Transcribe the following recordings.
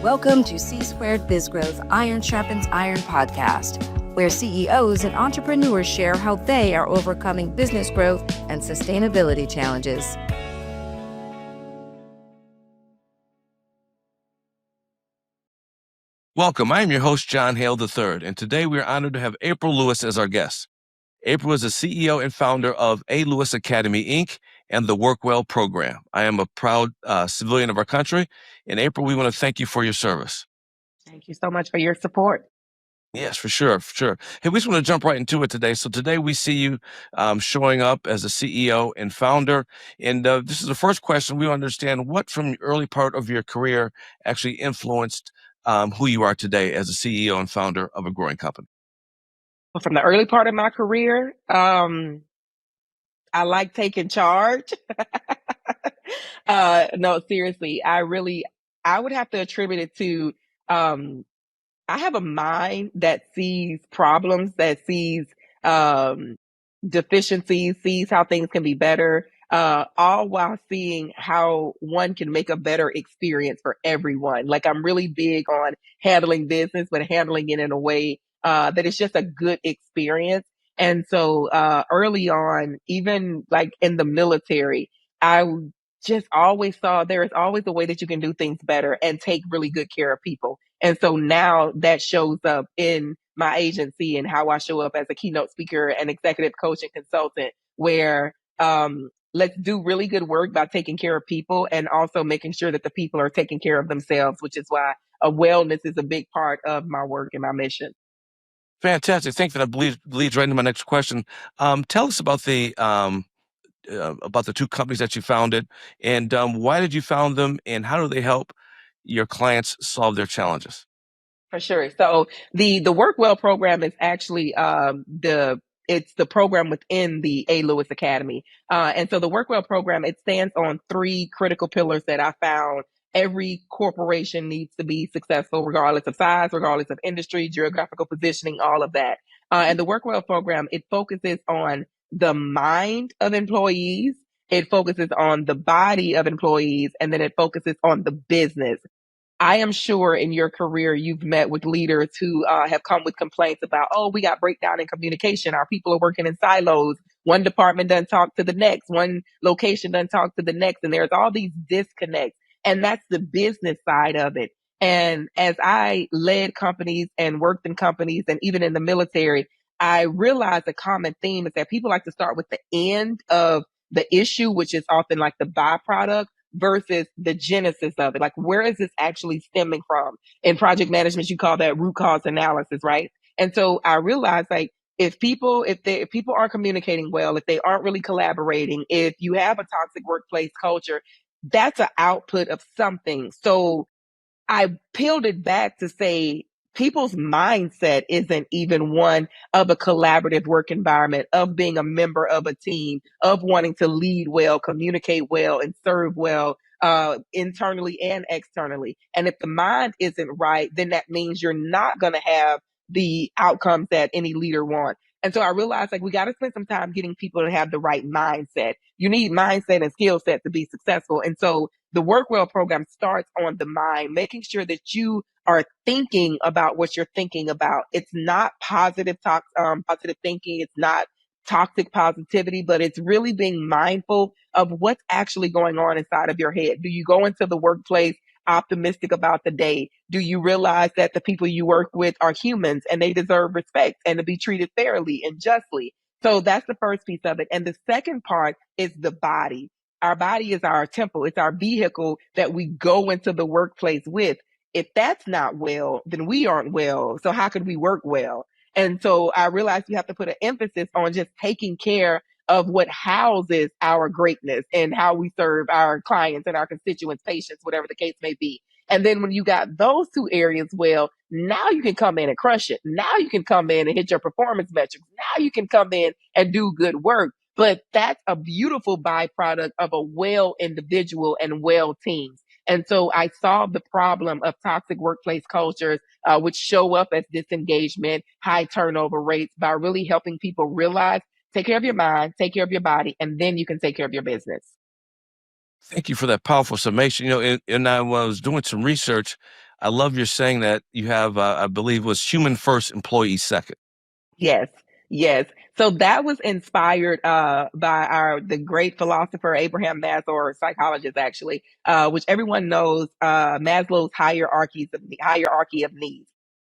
Welcome to C2 Biz Growth Iron Sharpens Iron podcast, where CEOs and entrepreneurs share how they are overcoming business growth and sustainability challenges. Welcome. I am your host, John Hale III, and today we are honored to have April Lewis as our guest. April is the CEO and founder of A. Lewis Academy, Inc. and the Workwell program. I am a proud civilian of our country, and April, we want to thank you for your service. Thank you so much for your support. Yes, for sure. Hey, we just want to jump right into it today. So today we see you showing up as a CEO and founder. And this is the first question. We understand what from the early part of your career actually influenced who you are today as a CEO and founder of a growing company. Well, from the early part of my career, I like taking charge. No, seriously, I would have to attribute it to, I have a mind that sees problems, that sees deficiencies, sees how things can be better, all while seeing how one can make a better experience for everyone. Like, I'm really big on handling business, but handling it in a way that it's just a good experience. And so early on, even like in the military, I just always saw there is always a way that you can do things better and take really good care of people. And so now that shows up in my agency and how I show up as a keynote speaker and executive coach and consultant, where let's do really good work by taking care of people and also making sure that the people are taking care of themselves, which is why wellness is a big part of my work and my mission. Fantastic. Thank you. That leads right into my next question. Tell us about the two companies that you founded, and why did you found them, and how do they help your clients solve their challenges? For sure. So the Workwell program is actually it's the program within the A. Lewis Academy. And so the Workwell program, it stands on three critical pillars that I found every corporation needs to be successful, regardless of size, regardless of industry, geographical positioning, all of that. And the Workwell program, it focuses on the mind of employees, it focuses on the body of employees, and then it focuses on the business. I am sure in your career, you've met with leaders who have come with complaints about, oh, we got breakdown in communication. Our people are working in silos. One department doesn't talk to the next. One location doesn't talk to the next. And there's all these disconnects. And that's the business side of it. And as I led companies and worked in companies and even in the military, I realized a common theme is that people like to start with the end of the issue, which is often like the byproduct, versus the genesis of it. Like, where is this actually stemming from? In project management, you call that root cause analysis, right? And so I realized, like, if people aren't communicating well, if they aren't really collaborating, if you have a toxic workplace culture, that's an output of something. So I peeled it back to say people's mindset isn't even one of a collaborative work environment, of being a member of a team, of wanting to lead well, communicate well, and serve well, internally and externally. And if the mind isn't right, then that means you're not going to have the outcomes that any leader wants. And so I realized, like, we got to spend some time getting people to have the right mindset. You need mindset and skill set to be successful. And so the Workwell program starts on the mind, making sure that you are thinking about what you're thinking about. It's not positive thinking. It's not toxic positivity, but it's really being mindful of what's actually going on inside of your head. Do you go into the workplace optimistic about the day? Do you realize that the people you work with are humans and they deserve respect and to be treated fairly and justly? So that's the first piece of it. And the second part is the body. Our body is our temple. It's our vehicle that we go into the workplace with. If that's not well, then we aren't well. So how could we work well? And so I realized we have to put an emphasis on just taking care of what houses our greatness and how we serve our clients and our constituents, patients, whatever the case may be. And then when you got those two areas well, now you can come in and crush it. Now you can come in and hit your performance metrics. Now you can come in and do good work. But that's a beautiful byproduct of a well individual and well teams. And so I solved the problem of toxic workplace cultures, which show up as disengagement, high turnover rates, by really helping people realize, take care of your mind, take care of your body, and then you can take care of your business. Thank you for that powerful summation. And I was doing some research. I love your saying that you have, I believe, was human first, employee second. Yes, yes. So that was inspired by the great philosopher Abraham Maslow, or psychologist actually, which everyone knows, Maslow's hierarchy of needs.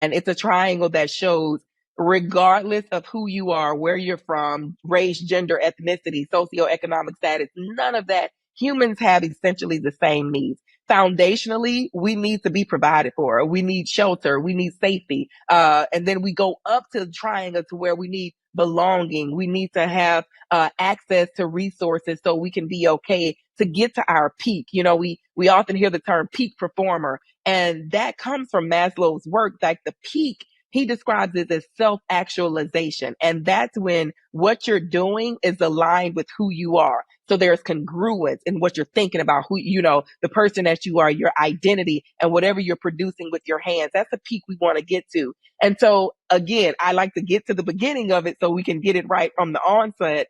And it's a triangle that shows, regardless of who you are, where you're from, race, gender, ethnicity, socioeconomic status, none of that, humans have essentially the same needs. Foundationally, we need to be provided for. We need shelter. We need safety. And then we go up to the triangle to where we need belonging. We need to have access to resources so we can be okay to get to our peak. We often hear the term peak performer, and that comes from Maslow's work. Like the peak, he describes it as self-actualization. And that's when what you're doing is aligned with who you are. So there's congruence in what you're thinking about, the person that you are, your identity, and whatever you're producing with your hands. That's the peak we want to get to. And so again, I like to get to the beginning of it so we can get it right from the onset.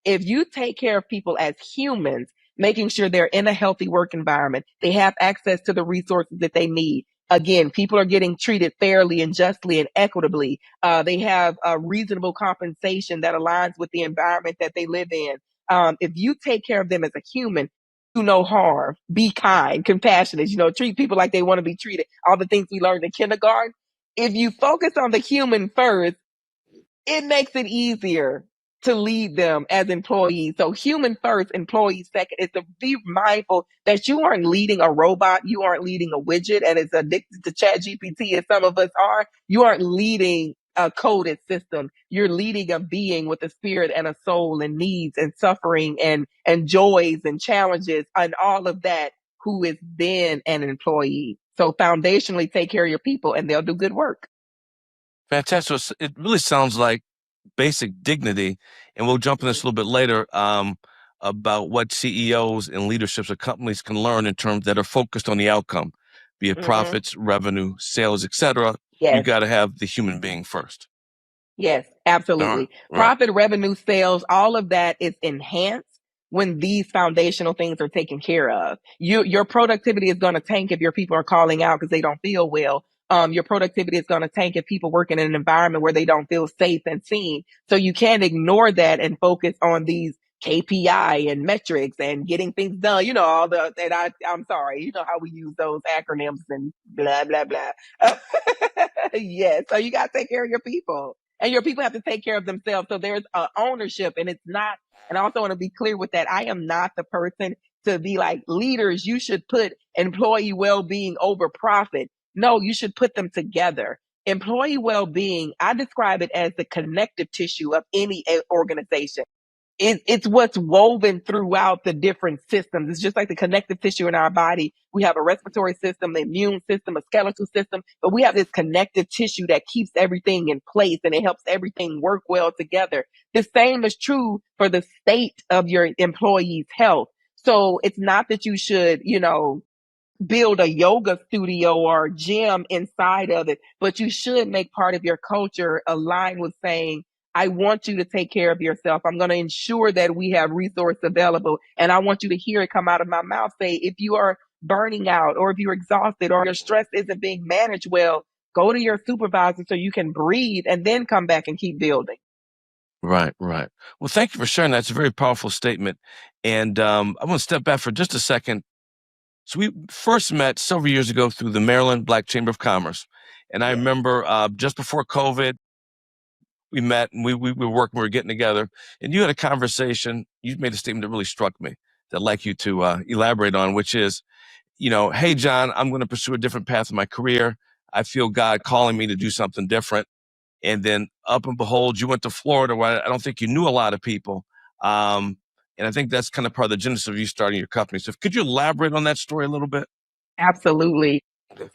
If you take care of people as humans, making sure they're in a healthy work environment, they have access to the resources that they need. Again, people are getting treated fairly and justly and equitably. They have a reasonable compensation that aligns with the environment that they live in. If you take care of them as a human, do no harm, be kind, compassionate, treat people like they want to be treated. All the things we learned in kindergarten. If you focus on the human first, it makes it easier to lead them as employees. So human first, employees second, is to be mindful that you aren't leading a robot. You aren't leading a widget and it's addicted to chat GPT as some of us are. You aren't leading a coded system. You're leading a being with a spirit and a soul and needs and suffering and joys and challenges and all of that, who is then an employee. So foundationally, take care of your people and they'll do good work. Fantastic. So it really sounds like basic dignity, and we'll jump in this a little bit later, about what CEOs and leaderships of companies can learn in terms that are focused on the outcome, be it profits, revenue, sales, etc. You Yes. got to have the human being first. Yes, All absolutely. right. Profit, revenue, sales, all of that is enhanced when these foundational things are taken care of. Your productivity is going to tank if your people are calling out because they don't feel well. Your productivity is going to tank if people work in an environment where they don't feel safe and seen. So you can't ignore that and focus on these KPI and metrics and getting things done. I'm sorry, how we use those acronyms and blah, blah, blah. Yes. So you got to take care of your people. And your people have to take care of themselves. So there's ownership, and it's not, and I also want to be clear with that. I am not the person to be like, leaders, you should put employee well-being over profit. No, you should put them together. Employee well-being, I describe it as the connective tissue of any organization. It's what's woven throughout the different systems. It's just like the connective tissue in our body. We have a respiratory system, the immune system, a skeletal system, but we have this connective tissue that keeps everything in place and it helps everything work well together. The same is true for the state of your employees' health. So it's not that you should, build a yoga studio or gym inside of it, but you should make part of your culture align with saying, I want you to take care of yourself. I'm going to ensure that we have resources available. And I want you to hear it come out of my mouth. Say, if you are burning out or if you're exhausted or your stress isn't being managed well, go to your supervisor so you can breathe and then come back and keep building. Right. Well, thank you for sharing that. It's a very powerful statement. And I want to step back for just a second. So we first met several years ago through the Maryland Black Chamber of Commerce. And I remember just before COVID, we met and we were working, we were getting together. And you had a conversation. You made a statement that really struck me that I'd like you to elaborate on, which is, hey, John, I'm going to pursue a different path in my career. I feel God calling me to do something different. And then up and behold, you went to Florida where I don't think you knew a lot of people. And I think that's kind of part of the genesis of you starting your company. So could you elaborate on that story a little bit? Absolutely.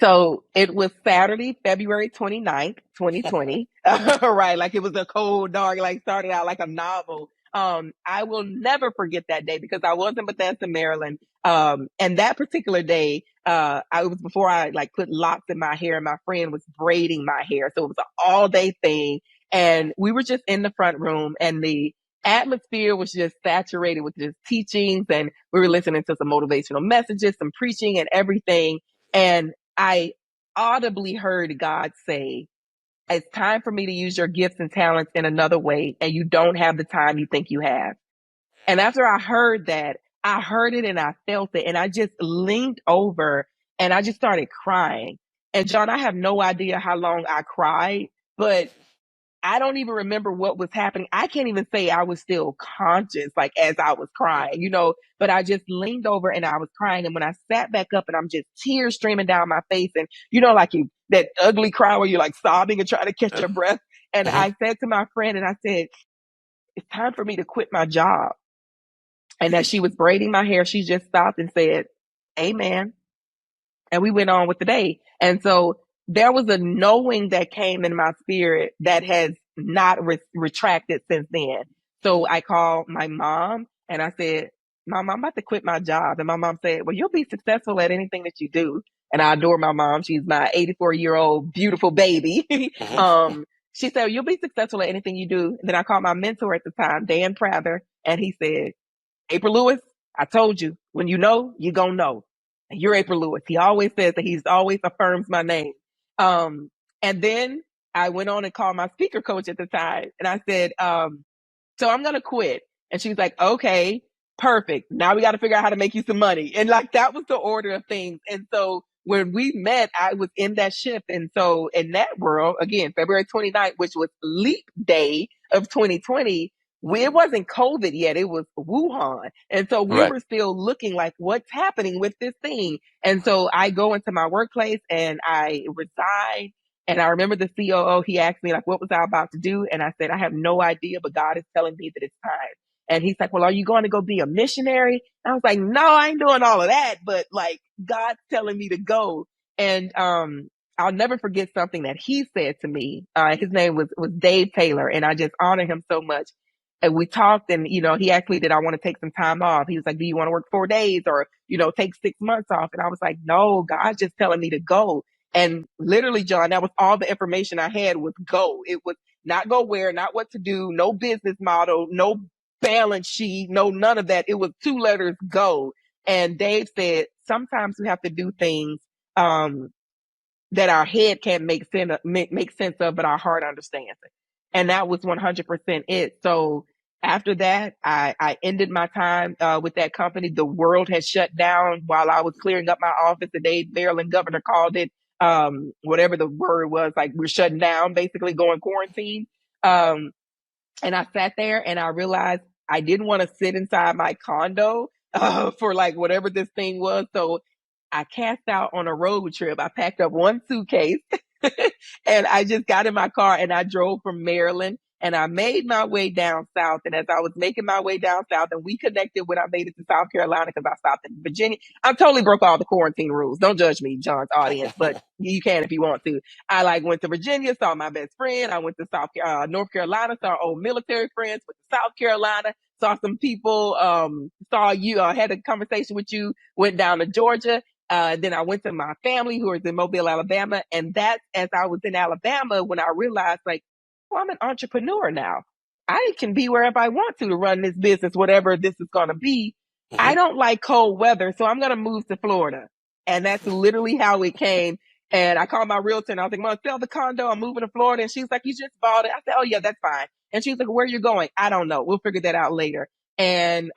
So it was Saturday, February 29th, 2020. Right. Like it was a cold, dark, like started out like a novel. I will never forget that day because I was in Bethesda, Maryland. And that particular day, it was before I like put locks in my hair and my friend was braiding my hair. So it was an all day thing. And we were just in the front room and atmosphere was just saturated with just teachings, and we were listening to some motivational messages, some preaching and everything. And I audibly heard God say, it's time for me to use your gifts and talents in another way, and you don't have the time you think you have. And after I heard that, I heard it and I felt it, and I just leaned over and I just started crying. And John, I have no idea how long I cried, but I don't even remember what was happening. I can't even say I was still conscious, like as I was crying, but I just leaned over and I was crying. And when I sat back up and I'm just tears streaming down my face, and like that ugly cry where you're like sobbing and trying to catch your breath. And I said to my friend, and I said, it's time for me to quit my job. And as she was braiding my hair, she just stopped and said, amen. And we went on with the day. And so there was a knowing that came in my spirit that has not retracted since then. So I called my mom and I said, Mom, I'm about to quit my job. And my mom said, well, you'll be successful at anything that you do. And I adore my mom. She's my 84-year-old beautiful baby. She said, you'll be successful at anything you do. And then I called my mentor at the time, Dan Prather, and he said, April Lewis, I told you, when you know, you're going to know. And you're April Lewis. He always says that he's always affirms my name. And then I went on and called my speaker coach at the time. And I said, so I'm going to quit. And she's like, okay, perfect. Now we got to figure out how to make you some money. And like, that was the order of things. And so when we met, I was in that shift. And so in that world, again, February 29th, which was leap day of 2020, it wasn't COVID yet. It was Wuhan. And so we were still looking like, what's happening with this thing? And so I go into my workplace and I resign. And I remember the COO, he asked me like, what was I about to do? And I said, I have no idea, but God is telling me that it's time. And he's like, well, are you going to go be a missionary? And I was like, no, I ain't doing all of that. But like, God's telling me to go. And, I'll never forget something that he said to me. His name was Dave Taylor, and I just honor him so much. And we talked, and, he asked me, did I want to take some time off? He was like, do you want to work 4 days or, take 6 months off? And I was like, no, God's just telling me to go. And literally, John, that was all the information I had was go. It was not go where, not what to do, no business model, no balance sheet, no, none of that. It was 2 letters, go. And Dave said, sometimes we have to do things, that our head can't make sense of, but our heart understands it. And that was 100% it. So after that, I ended my time with that company. The world had shut down while I was clearing up my office. The day Maryland governor called it, whatever the word was, like we're shutting down, basically going quarantine. And I sat there and I realized I didn't want to sit inside my condo for like whatever this thing was. So I cast out on a road trip. I packed up 1 suitcase and I just got in my car and I drove from Maryland and I made my way down south. And as I was making my way down south, and we connected when I made it to South Carolina because I stopped in Virginia. I totally broke all the quarantine rules. Don't judge me, John's audience, but you can if you want to. I went to Virginia, saw my best friend. I went to North Carolina, saw old military friends, went to South Carolina, saw some people, saw you, had a conversation with you, went down to Georgia. Then I went to my family who was in Mobile, Alabama. And that's as I was in Alabama when I realized like, well, I'm an entrepreneur now. I can be wherever I want to run this business, whatever this is going to be. I don't like cold weather, so I'm going to move to Florida. And that's literally how it came. And I called my realtor and I was like, Mom, sell the condo. I'm moving to Florida. And she's like, you just bought it. I said, oh yeah, that's fine. And she's like, where are you going? I don't know. We'll figure that out later. And,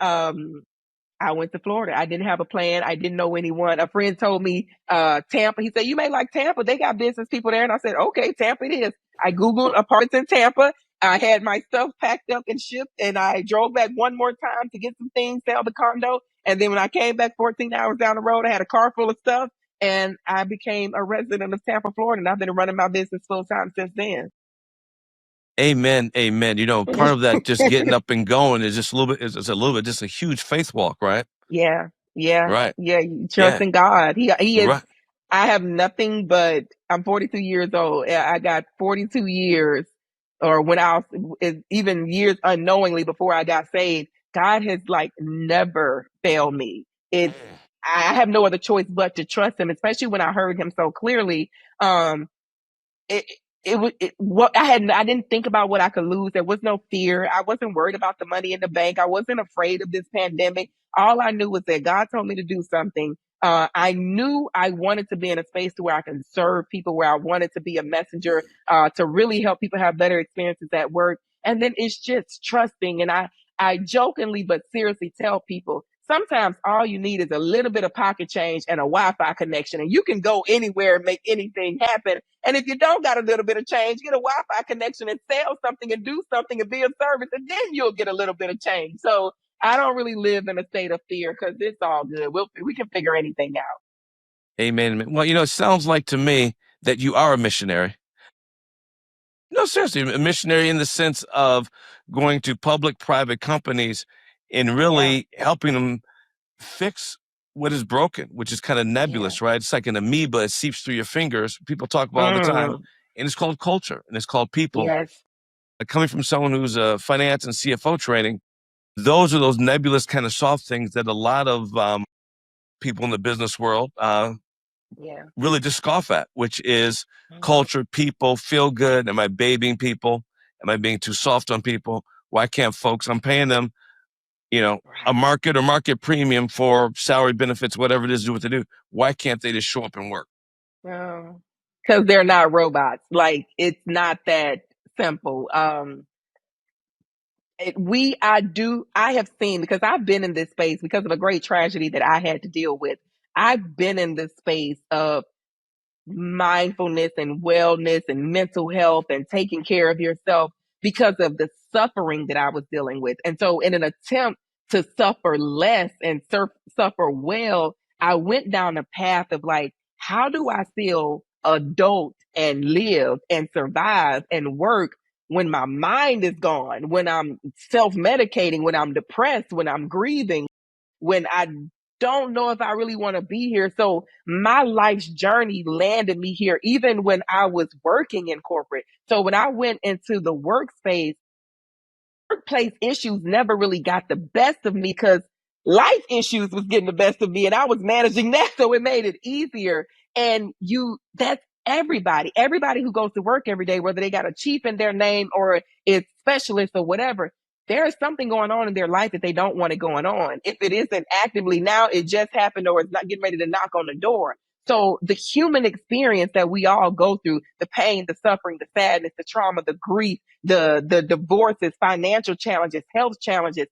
I went to Florida. I didn't have a plan. I didn't know anyone. A friend told me, Tampa. He said, you may like Tampa. They got business people there. And I said, okay, Tampa it is. I Googled apartments in Tampa. I had my stuff packed up and shipped, and I drove back one more time to get some things, sell the condo. And then when I came back 14 hours down the road, I had a car full of stuff, and I became a resident of Tampa, Florida. And I've been running my business full time since then. Amen. Amen. Part of that just getting up and going is just a little bit, it's a little bit, just a huge faith walk, right? Yeah. Right. You trust in God. He is. Right. I have nothing but, I'm 42 years old. I got 42 years, or when I was, even years unknowingly before I got saved. God has like never failed me. I have no other choice but to trust him, especially when I heard him so clearly. I didn't think about what I could lose. There was no fear. I wasn't worried about the money in the bank. I wasn't afraid of this pandemic. All I knew was that God told me to do something. I knew I wanted to be in a space to where I can serve people, where I wanted to be a messenger, to really help people have better experiences at work. And then it's just trusting. And I jokingly but seriously tell people, sometimes all you need is a little bit of pocket change and a Wi-Fi connection, and you can go anywhere and make anything happen. And if you don't got a little bit of change, get a Wi-Fi connection and sell something and do something and be of service, and then you'll get a little bit of change. So I don't really live in a state of fear because it's all good. We can figure anything out. Amen. Well, it sounds like to me that you are a missionary. No, seriously, a missionary in the sense of going to public-private companies and really helping them fix what is broken, which is kind of nebulous, right? It's like an amoeba. It seeps through your fingers. People talk about all the time, and it's called culture, and it's called people. Yes. Coming from someone who's a finance and CFO training, those are those nebulous kind of soft things that a lot of people in the business world really just scoff at, which is culture, people, feel good. Am I babying people? Am I being too soft on people? Why can't folks, I'm paying them, a market or market premium for salary, benefits, whatever it is, do what they do. Why can't they just show up and work? Because they're not robots. Like, it's not that simple. I have seen, because I've been in this space because of a great tragedy that I had to deal with. I've been in this space of mindfulness and wellness and mental health and taking care of yourself because of the suffering that I was dealing with. And so in an attempt to suffer less and suffer well, I went down a path of like, how do I feel adult and live and survive and work when my mind is gone, when I'm self-medicating, when I'm depressed, when I'm grieving, when I don't know if I really want to be here. So my life's journey landed me here, even when I was working in corporate. So when I went into the workspace, workplace issues never really got the best of me because life issues was getting the best of me and I was managing that. So it made it easier. And that's everybody who goes to work every day, whether they got a chief in their name or it's specialist or whatever, there's something going on in their life that they don't want it going on. If it isn't actively now, it just happened or it's not getting ready to knock on the door. So the human experience that we all go through, the pain, the suffering, the sadness, the trauma, the grief, the divorces, financial challenges, health challenges,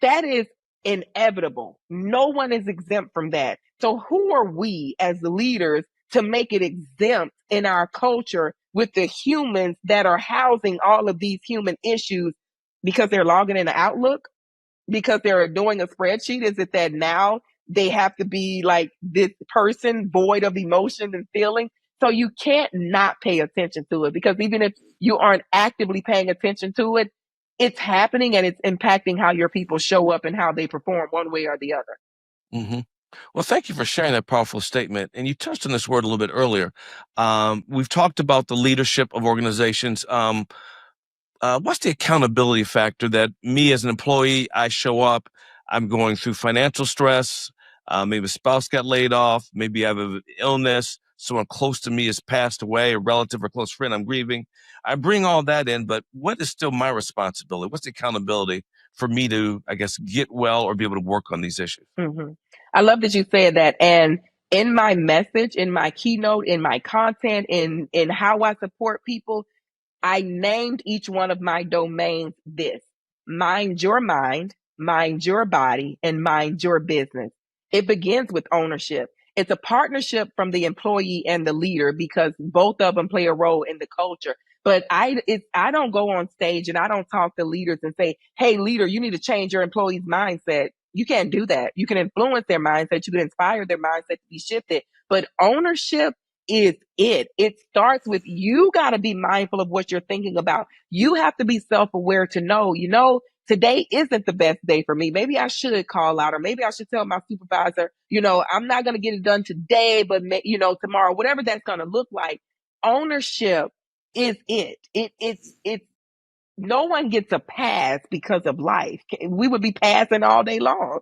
that is inevitable. No one is exempt from that. So who are we as the leaders to make it exempt in our culture with the humans that are housing all of these human issues because they're logging in the Outlook, because they're doing a spreadsheet? Is it that now they have to be like this person void of emotion and feeling? So you can't not pay attention to it, because even if you aren't actively paying attention to it, it's happening and it's impacting how your people show up and how they perform one way or the other. Mm-hmm. Well, thank you for sharing that powerful statement. And you touched on this word a little bit earlier. We've talked about the leadership of organizations. What's the accountability factor that me as an employee, I show up, I'm going through financial stress, maybe a spouse got laid off, maybe I have an illness, someone close to me has passed away, a relative or close friend, I'm grieving. I bring all that in, but what is still my responsibility? What's the accountability for me to, I guess, get well or be able to work on these issues? Mm-hmm. I love that you said that. And in my message, in my keynote, in my content, in how I support people, I named each one of my domains this: mind your mind, mind your body, and mind your business. It begins with ownership. It's a partnership from the employee and the leader because both of them play a role in the culture. But I don't go on stage and I don't talk to leaders and say, hey, leader, you need to change your employees' mindset. You can't do that. You can influence their mindset. You can inspire their mindset to be shifted. But ownership is it. It starts with, you got to be mindful of what you're thinking about. You have to be self-aware to know, today isn't the best day for me. Maybe I should call out, or maybe I should tell my supervisor, I'm not going to get it done today, but tomorrow, whatever that's going to look like. Ownership is it. It's no one gets a pass because of life. We would be passing all day long.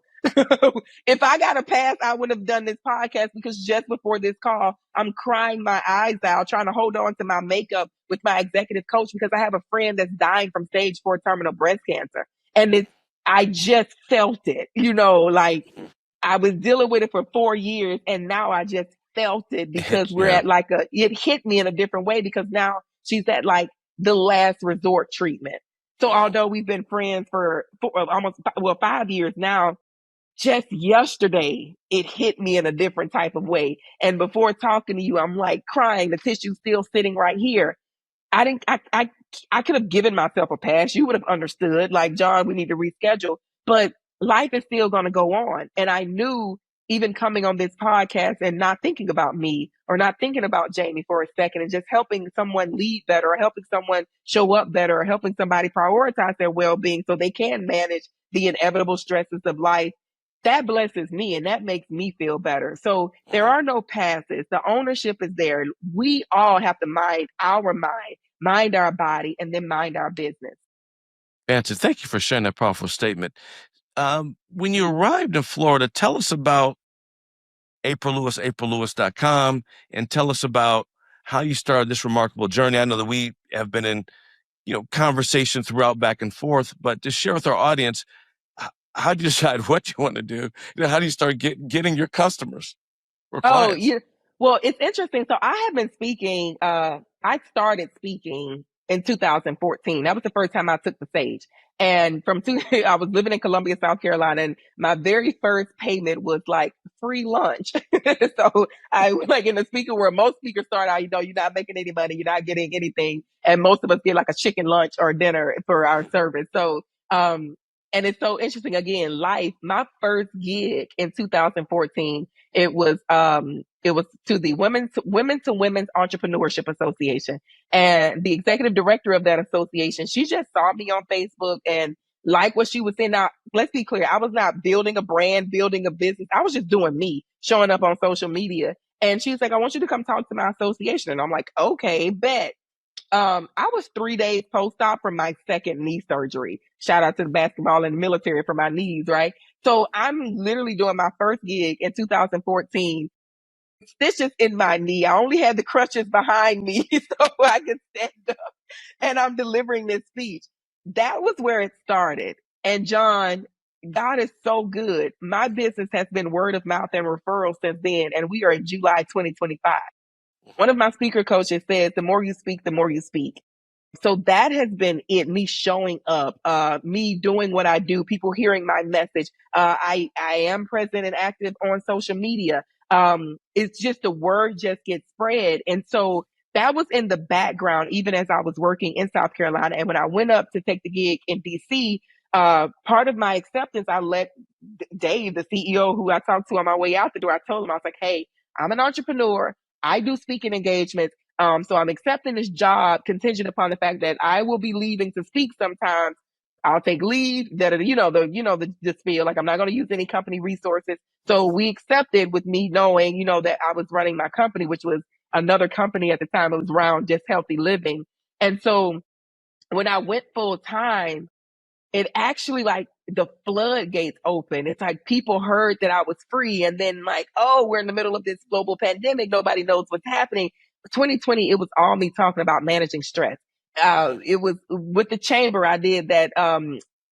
If I got a pass, I would have done this podcast, because just before this call, I'm crying my eyes out, trying to hold on to my makeup with my executive coach, because I have a friend that's dying from stage 4 terminal breast cancer. And I just felt it, like I was dealing with it for 4 years, and now I just felt it, because we're Yeah. at it hit me in a different way, because now she's at the last resort treatment. So although we've been friends for almost 5 years now, just yesterday it hit me in a different type of way. And before talking to you, I'm crying. The tissue's still sitting right here. I didn't. I could have given myself a pass. You would have understood. John, we need to reschedule. But life is still going to go on. And I knew, even coming on this podcast and not thinking about me or not thinking about Jamie for a second, and just helping someone lead better, or helping someone show up better, or helping somebody prioritize their well-being so they can manage the inevitable stresses of life. That blesses me, and that makes me feel better. So there are no passes. The ownership is there. We all have to mind our mind our body, and then mind our business. Fancy, thank you for sharing that powerful statement. When you arrived in Florida, tell us about April Lewis, aprillewis.com, and tell us about how you started this remarkable journey. I know that we have been in, conversation throughout, back and forth, but to share with our audience, how do you decide what you want to do? How do you start getting your customers or Oh, clients? yeah. Well, it's interesting. So I have been speaking. I started speaking in 2014. That was the first time I took the stage. And I was living in Columbia, South Carolina, and my very first payment was free lunch. So I was in the speaker where most speakers start out, you're not making any money, you're not getting anything. And most of us get a chicken lunch or dinner for our service. So, and it's so interesting. Again, my first gig in 2014, it was to the Women to Women's Entrepreneurship Association, and the executive director of that association, she just saw me on Facebook and liked what she was saying. Now, let's be clear, I was not building a brand, building a business. I was just doing me, showing up on social media. And she was like, I want you to come talk to my association. And I'm like, okay, bet. I was 3 days post-op from my second knee surgery. Shout out to the basketball and the military for my knees, right? So I'm literally doing my first gig in 2014, stitches in my knee. I only had the crutches behind me so I could stand up, and I'm delivering this speech. That was where it started. And John, God is so good. My business has been word of mouth and referrals since then, and we are in July 2025. One of my speaker coaches says, the more you speak, the more you speak. So that has been it, me showing up, me doing what I do, people hearing my message. I am present and active on social media. It's just the word just gets spread. And so that was in the background, even as I was working in South Carolina. And when I went up to take the gig in DC, part of my acceptance, I let Dave, the CEO who I talked to on my way out the door, I told him, I was like, hey, I'm an entrepreneur. I do speaking engagements. So I'm accepting this job contingent upon the fact that I will be leaving to speak sometimes. I'll take leave, the spiel, I'm not going to use any company resources. So we accepted, with me knowing, that I was running my company, which was another company at the time. It was around just healthy living. And so when I went full time, it actually the floodgates open. It's people heard that I was free, and then oh, we're in the middle of this global pandemic. Nobody knows what's happening. 2020, it was all me talking about managing stress. It was with the chamber. I did that,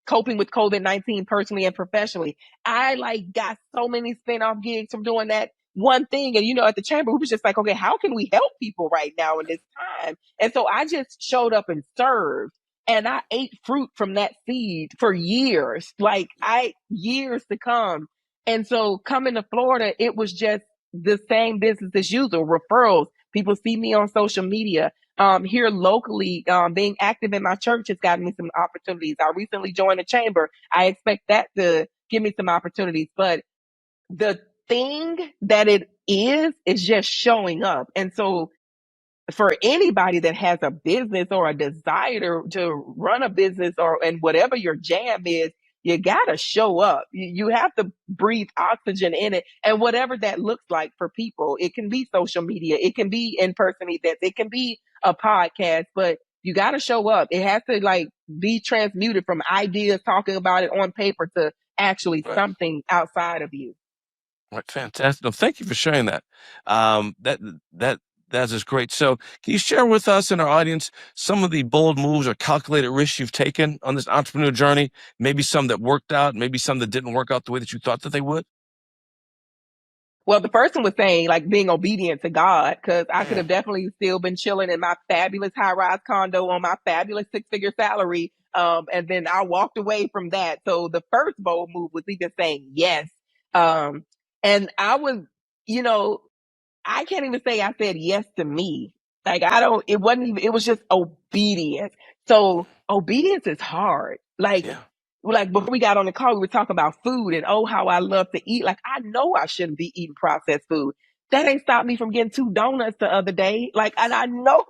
coping with COVID-19 personally and professionally. I got so many spin-off gigs from doing that one thing. And, at the chamber, we was just okay, how can we help people right now in this time? And so I just showed up and served. And I ate fruit from that seed for years, years to come. And so coming to Florida, it was just the same business as usual, referrals. People see me on social media. Here locally, being active in my church has gotten me some opportunities. I recently joined a chamber. I expect that to give me some opportunities. But the thing that it is just showing up. And so for anybody that has a business or a desire to run a business, and whatever your jam is, you gotta show up. You have to breathe oxygen in it, and whatever that looks like for people. It can be social media, it can be in-person events, it can be a podcast, but You got to show up. It has to like be transmuted from ideas, talking about it on paper, to actually Right. something outside of you. Right. Fantastic. No, thank you for sharing that. That is great. So can you share with us and our audience some of the bold moves or calculated risks you've taken on this entrepreneur journey? Maybe some that worked out, maybe some that didn't work out the way that you thought that they would? Well, the first one was saying like being obedient to God, because I could Mm, have definitely still been chilling in my fabulous high-rise condo on my fabulous six-figure salary. And then I walked away from that. So the first bold move was even saying yes. Um, and I was, you know, I can't even say I said yes to me. Like I don't, it wasn't even, it was just obedience. So obedience is hard. yeah. Like before we got on the call, we were talking about food and oh, how I love to eat. Like I know I shouldn't be eating processed food. That ain't stopped me from getting 2 donuts the other day. Like, and I know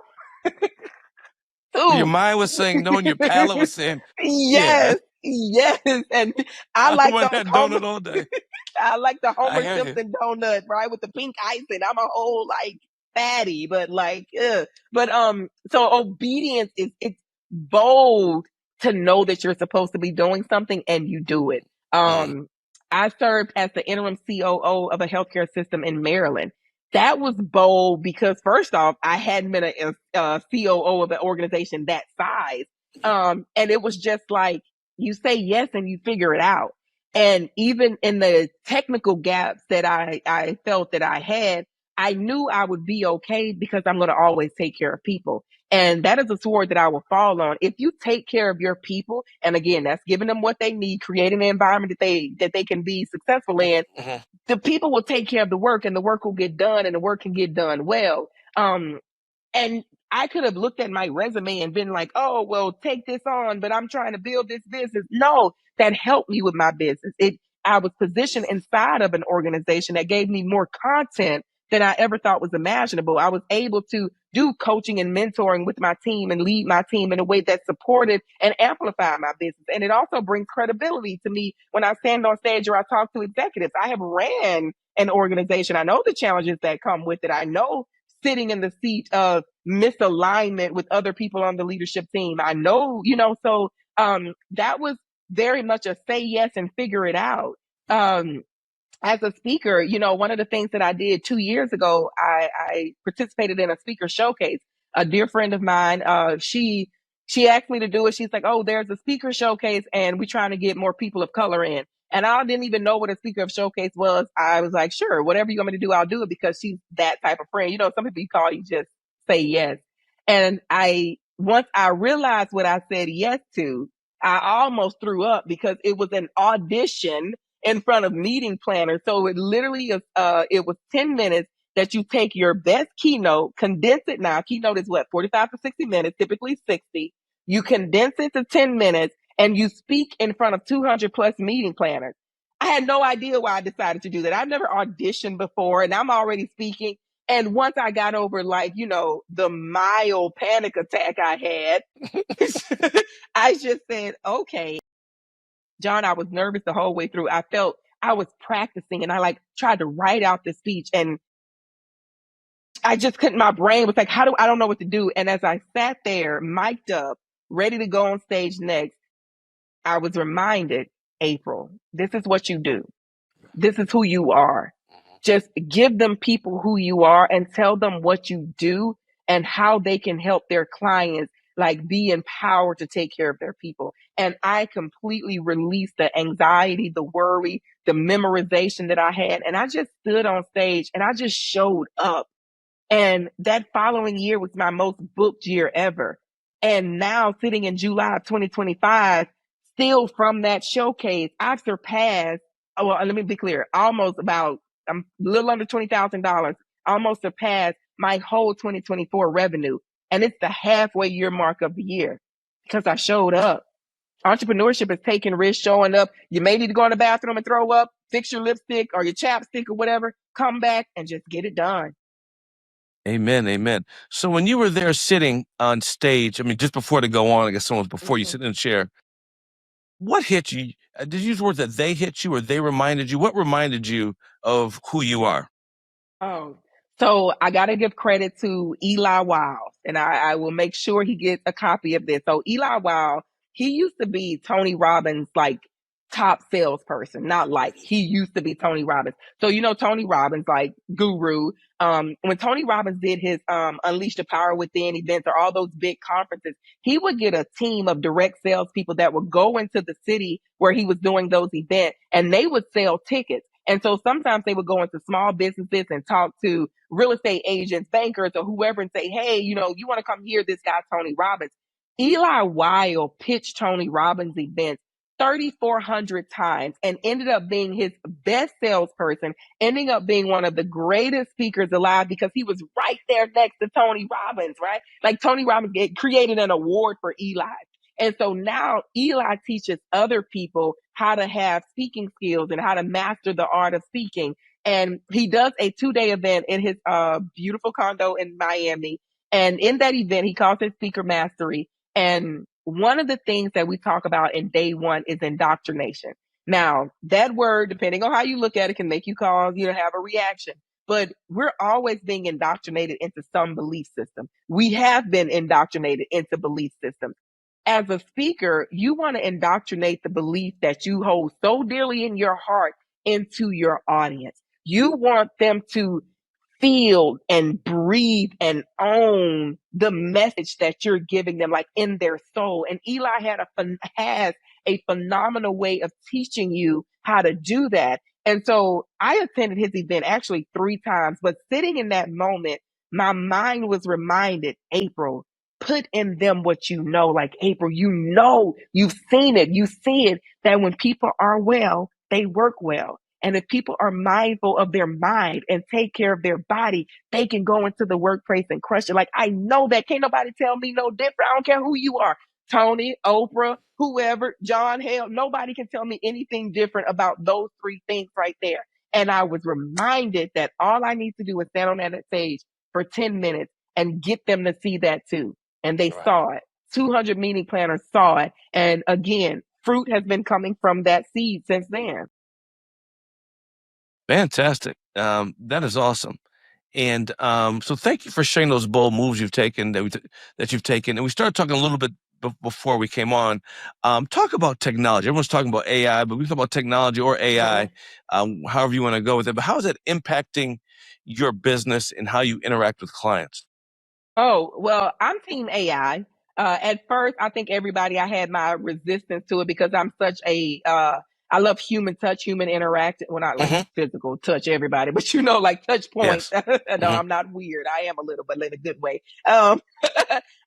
Your too. mind was saying no, and your palate was saying, yeah, Yes, yes. And I I like want those that Homer, donut all day. I like the I Homer hear you. Simpson donut, right? With the pink icing. I'm a whole like fatty, but like, ugh. But so obedience is, it's bold to know that you're supposed to be doing something and you do it. Mm, I served as the interim COO of a healthcare system in Maryland. That was bold because first off, I hadn't been a COO of an organization that size. And it was just like, you say yes and you figure it out. And even in the technical gaps that I felt that I had, I knew I would be okay because I'm going to always take care of people. And that is a sword that I will fall on. If you take care of your people, and again, that's giving them what they need, creating an environment that they can be successful in, mhm. the people will take care of the work and the work will get done and the work can get done well. And I could have looked at my resume and been like, oh, well, take this on, but I'm trying to build this business. No, that helped me with my business. I was positioned inside of an organization that gave me more content than I ever thought was imaginable. I was able to do coaching and mentoring with my team and lead my team in a way that supported and amplified my business. And it also brings credibility to me when I stand on stage or I talk to executives. I have ran an organization. I know the challenges that come with it. I know sitting in the seat of misalignment with other people on the leadership team. I know, so that was very much a say yes and figure it out. As a speaker, one of the things that I did 2 years ago, I participated in a speaker showcase. A dear friend of mine, she asked me to do it. She's like, "Oh, there's a speaker showcase, and we're trying to get more people of color in." And I didn't even know what a speaker of showcase was. I was like, "Sure, whatever you want me to do, I'll do it," because she's that type of friend. Some people you call, you just say yes. And once I realized what I said yes to, I almost threw up because it was an audition in front of meeting planners. So it literally is, it was 10 minutes that you take your best keynote, condense it. Now, keynote is what, 45 to 60 minutes, typically 60. You condense it to 10 minutes and you speak in front of 200 plus meeting planners. I had no idea why I decided to do that. I've never auditioned before and I'm already speaking. And once I got over the mild panic attack I had, I just said, okay. John, I was nervous the whole way through. I felt I was practicing and I tried to write out the speech and I just couldn't, my brain was like, I don't know what to do. And as I sat there, mic'd up, ready to go on stage next, I was reminded, April, this is what you do. This is who you are. Just give them people who you are and tell them what you do and how they can help their clients be empowered to take care of their people. And I completely released the anxiety, the worry, the memorization that I had. And I just stood on stage and I just showed up. And that following year was my most booked year ever. And now sitting in July of 2025, still from that showcase, I've surpassed, well, let me be clear, almost about, I'm a little under $20,000, almost surpassed my whole 2024 revenue. And it's the halfway year mark of the year because I showed up. Entrepreneurship is taking risks, showing up. You may need to go in the bathroom and throw up, fix your lipstick or your chapstick or whatever, come back and just get it done. Amen. Amen. So when you were there sitting on stage, I mean, just before to go on, I guess someone was before you sit in a chair, what hit you? Did you use the word that they hit you or they reminded you? What reminded you of who you are? Oh, So I got to give credit to Eli Wiles, and I will make sure he gets a copy of this. So Eli Wiles, he used to be Tony Robbins' like top salesperson, not like he used to be Tony Robbins. So Tony Robbins, like guru. When Tony Robbins did his Unleash the Power Within events or all those big conferences, he would get a team of direct salespeople that would go into the city where he was doing those events, and they would sell tickets. And so sometimes they would go into small businesses and talk to real estate agents, bankers, or whoever and say, hey, you want to come hear this guy, Tony Robbins. Eli Weil pitched Tony Robbins events 3,400 times and ended up being his best salesperson, ending up being one of the greatest speakers alive because he was right there next to Tony Robbins, right? Like Tony Robbins created an award for Eli. And so now Eli teaches other people how to have speaking skills and how to master the art of speaking. And he does a 2-day event in his beautiful condo in Miami. And in that event, he calls it Speaker Mastery. And one of the things that we talk about in day one is indoctrination. Now, that word, depending on how you look at it, can make you have a reaction. But we're always being indoctrinated into some belief system. We have been indoctrinated into belief systems. As a speaker, you want to indoctrinate the belief that you hold so dearly in your heart into your audience. You want them to feel and breathe and own the message that you're giving them, like in their soul. And Eli has a phenomenal way of teaching you how to do that. And so I attended his event actually 3 times, but sitting in that moment, my mind was reminded, April, put in them what you know. Like, April, you've seen it. You see it, that when people are well, they work well. And if people are mindful of their mind and take care of their body, they can go into the workplace and crush it. Like, I know that. Can't nobody tell me no different. I don't care who you are. Tony, Oprah, whoever, John Hale, nobody can tell me anything different about those 3 things right there. And I was reminded that all I need to do is stand on that stage for 10 minutes and get them to see that too. And they saw it. 200 meeting planners saw it. And again, fruit has been coming from that seed since then. Fantastic. That is awesome. And so thank you for sharing those bold moves you've taken that you've taken. And we started talking a little bit before we came on. Talk about technology. Everyone's talking about AI, but we talk about technology or AI, however you want to go with it. But how is it impacting your business and how you interact with clients? Oh, well, I'm team AI. At first, I think I had my resistance to it because I'm such I love human touch, human interaction. Well, not like physical touch everybody, but like touch points. Yes. No, I'm not weird. I am a little, but in a good way. So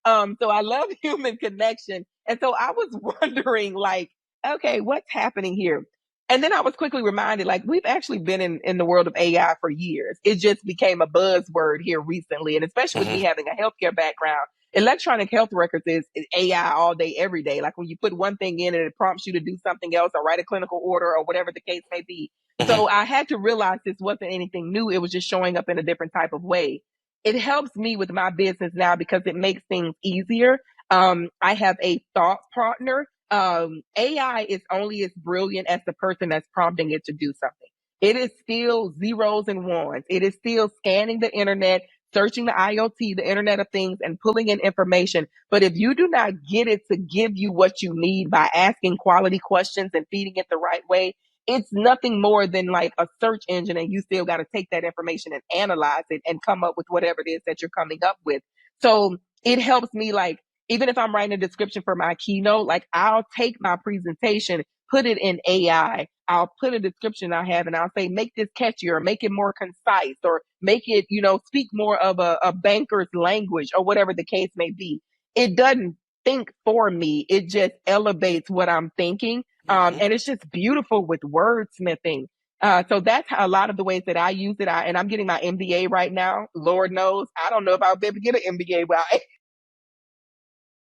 I love human connection. And so I was wondering, like, okay, what's happening here? And then I was quickly reminded, like, we've actually been in the world of AI for years. It just became a buzzword here recently. And especially with me having a healthcare background, electronic health records is AI all day, every day. Like when you put one thing in and it prompts you to do something else or write a clinical order or whatever the case may be. So I had to realize this wasn't anything new. It was just showing up in a different type of way. It helps me with my business now because it makes things easier. I have a thought partner. AI is only as brilliant as the person that's prompting it to do something. It is still zeros and ones. It is still scanning the internet, searching the IoT, the Internet of Things, and pulling in information. But if you do not get it to give you what you need by asking quality questions and feeding it the right way, it's nothing more than like a search engine, and you still got to take that information and analyze it and come up with whatever it is that you're coming up with. So it helps me, like, even if I'm writing a description for my keynote, like I'll take my presentation, put it in AI. I'll put a description I have and I'll say, make this catchier, make it more concise, or make it, speak more of a banker's language or whatever the case may be. It doesn't think for me. It just elevates what I'm thinking. And it's just beautiful with wordsmithing. So that's how a lot of the ways that I use it. And I'm getting my MBA right now. Lord knows, I don't know if I'll be able to get an MBA, but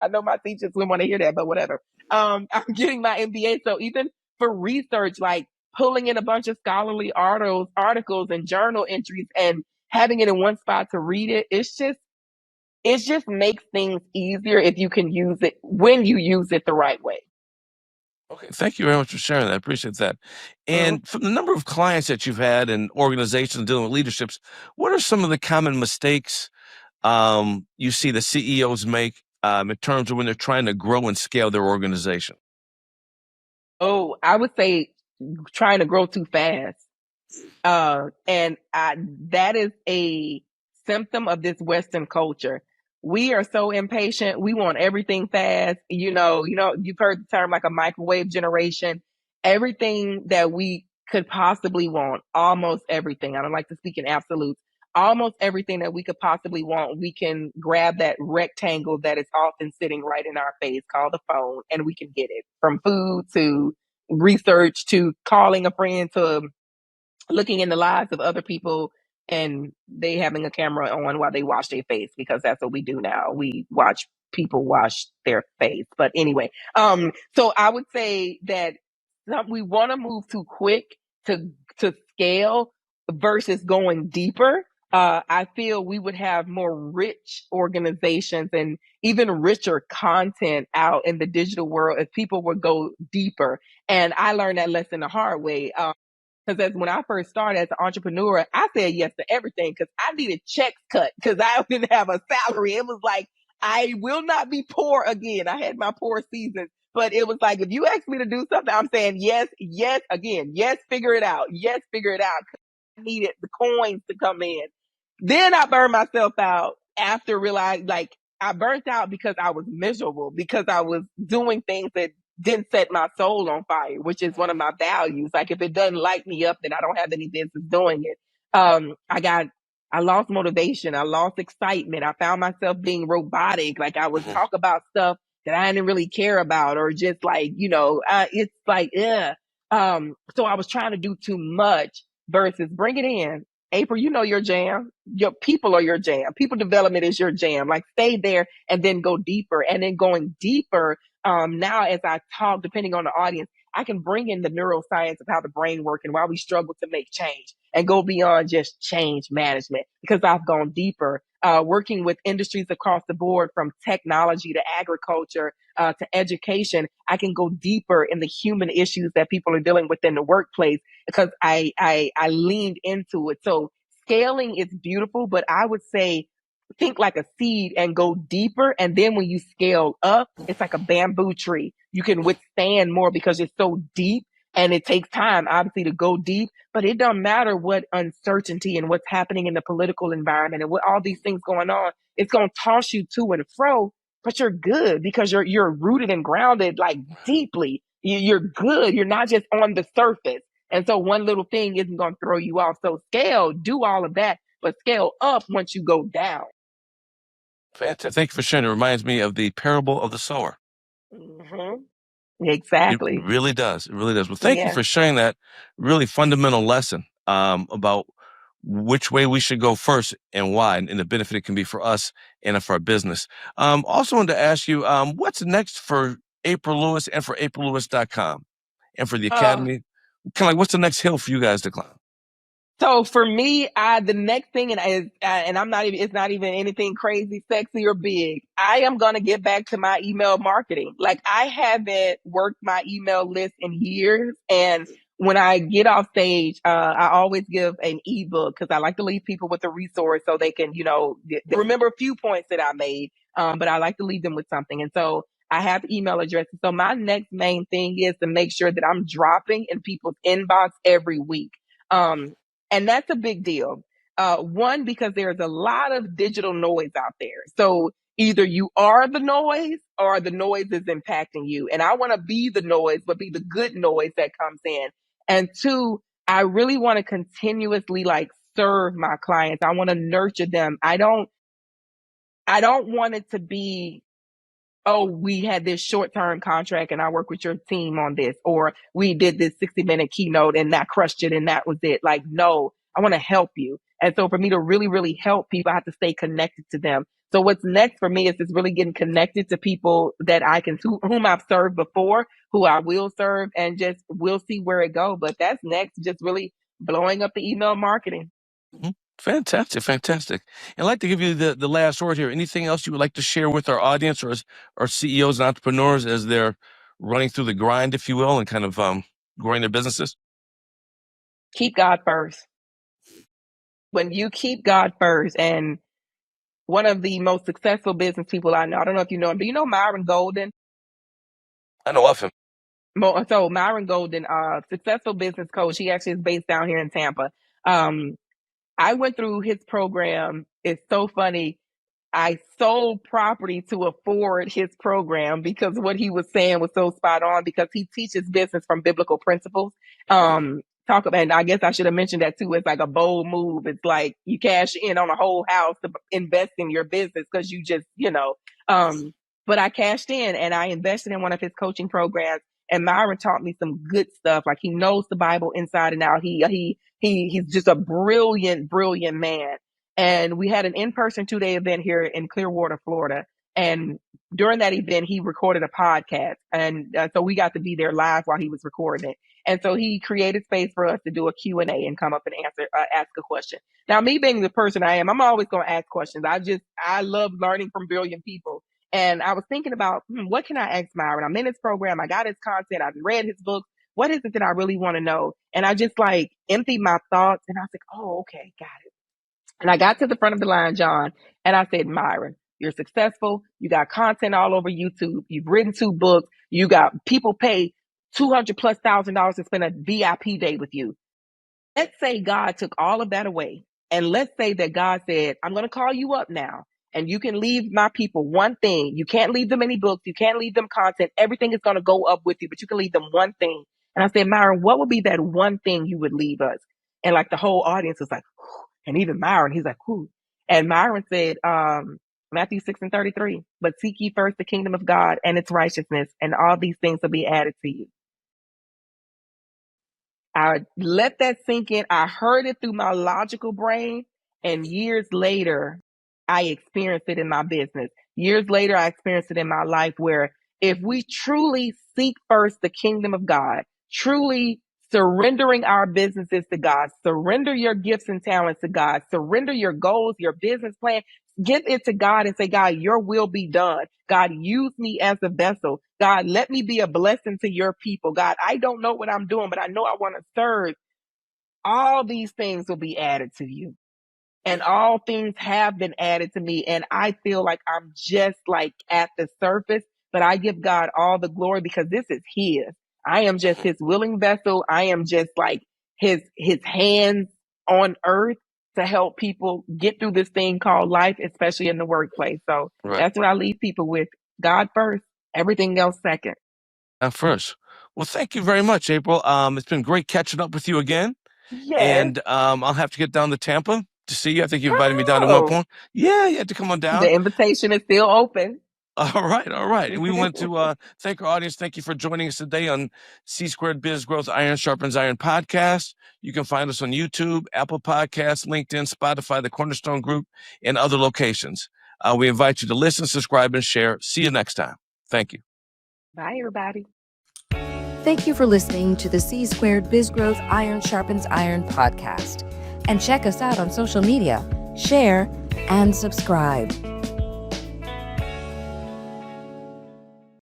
I know my teachers wouldn't want to hear that, but whatever. I'm getting my MBA. So even for research, like pulling in a bunch of scholarly articles and journal entries and having it in one spot to read it, it just makes things easier if you can use it when you use it the right way. Okay, thank you very much for sharing that. I appreciate that. Mhm. And from the number of clients that you've had and organizations dealing with leaderships, what are some of the common mistakes you see the CEOs make in terms of when they're trying to grow and scale their organization? Oh, I would say trying to grow too fast. That is a symptom of this Western culture. We are so impatient. We want everything fast. You've heard the term like a microwave generation. Everything that we could possibly want, almost everything. I don't like to speak in absolutes. Almost everything that we could possibly want, we can grab that rectangle that is often sitting right in our face called the phone, and we can get it, from food to research to calling a friend to looking in the lives of other people, and they having a camera on while they wash their face, because that's what we do now. We watch people wash their face. But anyway, so I would say that we want to move too quick to scale versus going deeper. I feel we would have more rich organizations and even richer content out in the digital world if people would go deeper. And I learned that lesson the hard way. Because when I first started as an entrepreneur, I said yes to everything because I needed checks cut because I didn't have a salary. It was like, I will not be poor again. I had my poor seasons, but it was like, if you ask me to do something, I'm saying yes, yes, again, yes, figure it out. Yes, figure it out. I needed the coins to come in. Then I burned myself out after realizing, like, I burnt out because I was miserable, because I was doing things that didn't set my soul on fire, which is one of my values. Like, if it doesn't light me up, then I don't have any business doing it. I lost motivation. I lost excitement. I found myself being robotic. Like, I would talk about stuff that I didn't really care about, or just like, it's like, yeah. So I was trying to do too much versus bring it in. April, you know your jam. Your people are your jam. People development is your jam. Like, stay there and then go deeper. And then going deeper, now as I talk, depending on the audience, I can bring in the neuroscience of how the brain works and why we struggle to make change, and go beyond just change management, because I've gone deeper, working with industries across the board, from technology to agriculture, to education. I can go deeper in the human issues that people are dealing with in the workplace, because I leaned into it. So scaling is beautiful, but I would say think like a seed and go deeper. And then when you scale up, it's like a bamboo tree. You can withstand more because it's so deep, and it takes time, obviously, to go deep. But it doesn't matter what uncertainty and what's happening in the political environment and what all these things going on. It's going to toss you to and fro, but you're good because you're rooted and grounded, like, deeply. You're good. You're not just on the surface. And so one little thing isn't going to throw you off. So scale, do all of that, but scale up once you go down. Fantastic. Thank you for sharing. It reminds me of the parable of the sower. Hmm. It Exactly. really does. It really does. Well, thank you Yeah. for sharing that really fundamental lesson about which way we should go first and why, and the benefit it can be for us and for our business. Also wanted to ask you, what's next for April Lewis and for aprillewis.com and for the Uh, Academy? Kind of like, what's the next hill for you guys to climb? So for me, the next thing, and I'm not even, it's not even anything crazy, sexy, or big. I am going to get back to my email marketing. Like, I haven't worked my email list in years. And when I get off stage, I always give an ebook, because I like to leave people with a resource so they can, they remember a few points that I made. But I like to leave them with something. And so I have email addresses. So my next main thing is to make sure that I'm dropping in people's inbox every week. Um, and that's a big deal. One, because there's a lot of digital noise out there. So either you are the noise or the noise is impacting you. And I want to be the noise, but be the good noise that comes in. And two, I really want to continuously, like, serve my clients. I want to nurture them. I don't want it to be, oh, we had this short-term contract and I work with your team on this, or we did this 60-minute keynote and that crushed it and that was it. Like, no, I want to help you. And so for me to really, really help people, I have to stay connected to them. So what's next for me is just really getting connected to people that whom I've served before, who I will serve, and just we'll see where it goes. But that's next, just really blowing up the email marketing. Mhm. Fantastic, fantastic. And I'd like to give you the last word here. Anything else you would like to share with our audience or CEOs and entrepreneurs as they're running through the grind, if you will, and kind of growing their businesses? Keep God first. When you keep God first, and one of the most successful business people I know, I don't know if you know him, do you know Myron Golden? I know of him. So Myron Golden, successful business coach, he actually is based down here in Tampa. I went through his program. It's so funny. I sold property to afford his program because what he was saying was so spot on, because he teaches business from biblical principles. And I guess I should have mentioned that too. It's like a bold move. It's like you cash in on a whole house to invest in your business because you just, but I cashed in and I invested in one of his coaching programs, and Myron taught me some good stuff. Like, he knows the Bible inside and out. He's just a brilliant, brilliant man. And we had an in-person 2-day event here in Clearwater, Florida. And during that event, he recorded a podcast. And so we got to be there live while he was recording it. And so he created space for us to do a Q&A and come up and ask a question. Now, me being the person I am, I'm always going to ask questions. I love learning from brilliant people. And I was thinking about, what can I ask Myron? I'm in his program. I got his content. I've read his books. What is it that I really want to know? And I just emptied my thoughts, and I was like, oh, okay, got it. And I got to the front of the line, John, and I said, Myron, you're successful. You got content all over YouTube. You've written 2 books. You got people pay $200,000+ to spend a VIP day with you. Let's say God took all of that away. And let's say that God said, I'm going to call you up now, and you can leave my people one thing. You can't leave them any books. You can't leave them content. Everything is going to go up with you, but you can leave them one thing. And I said, Myron, what would be that one thing you would leave us? And the whole audience was like, whew. And even Myron, he's like, who? And Myron said, Matthew 6:33, but seek ye first the kingdom of God and its righteousness, and all these things will be added to you. I let that sink in. I heard it through my logical brain, and years later, I experienced it in my business. Years later, I experienced it in my life, where if we truly seek first the kingdom of God, truly surrendering our businesses to God, surrender your gifts and talents to God, surrender your goals, your business plan, give it to God and say, God, your will be done. God, use me as a vessel. God, let me be a blessing to your people. God, I don't know what I'm doing, but I know I want to serve. All these things will be added to you. And all things have been added to me. And I feel like I'm just at the surface, but I give God all the glory because this is his. I am just his willing vessel. I am just his hands on earth to help people get through this thing called life, especially in the workplace. So That's what I leave people with. God first, everything else second. First. Well, thank you very much, April. It's been great catching up with you again. Yes. And I'll have to get down to Tampa to see you. I think you invited me down at one point. Yeah, you had to come on down. The invitation is still open. All right. And we want to thank our audience. Thank you for joining us today on C2 Biz Growth Iron Sharpens Iron podcast. You can find us on YouTube, Apple Podcasts, LinkedIn, Spotify, the Cornerstone Group, and other locations. We invite you to listen, subscribe, and share. See you next time. Thank you. Bye, everybody. Thank you for listening to the C2 Biz Growth Iron Sharpens Iron podcast. And check us out on social media, share, and subscribe.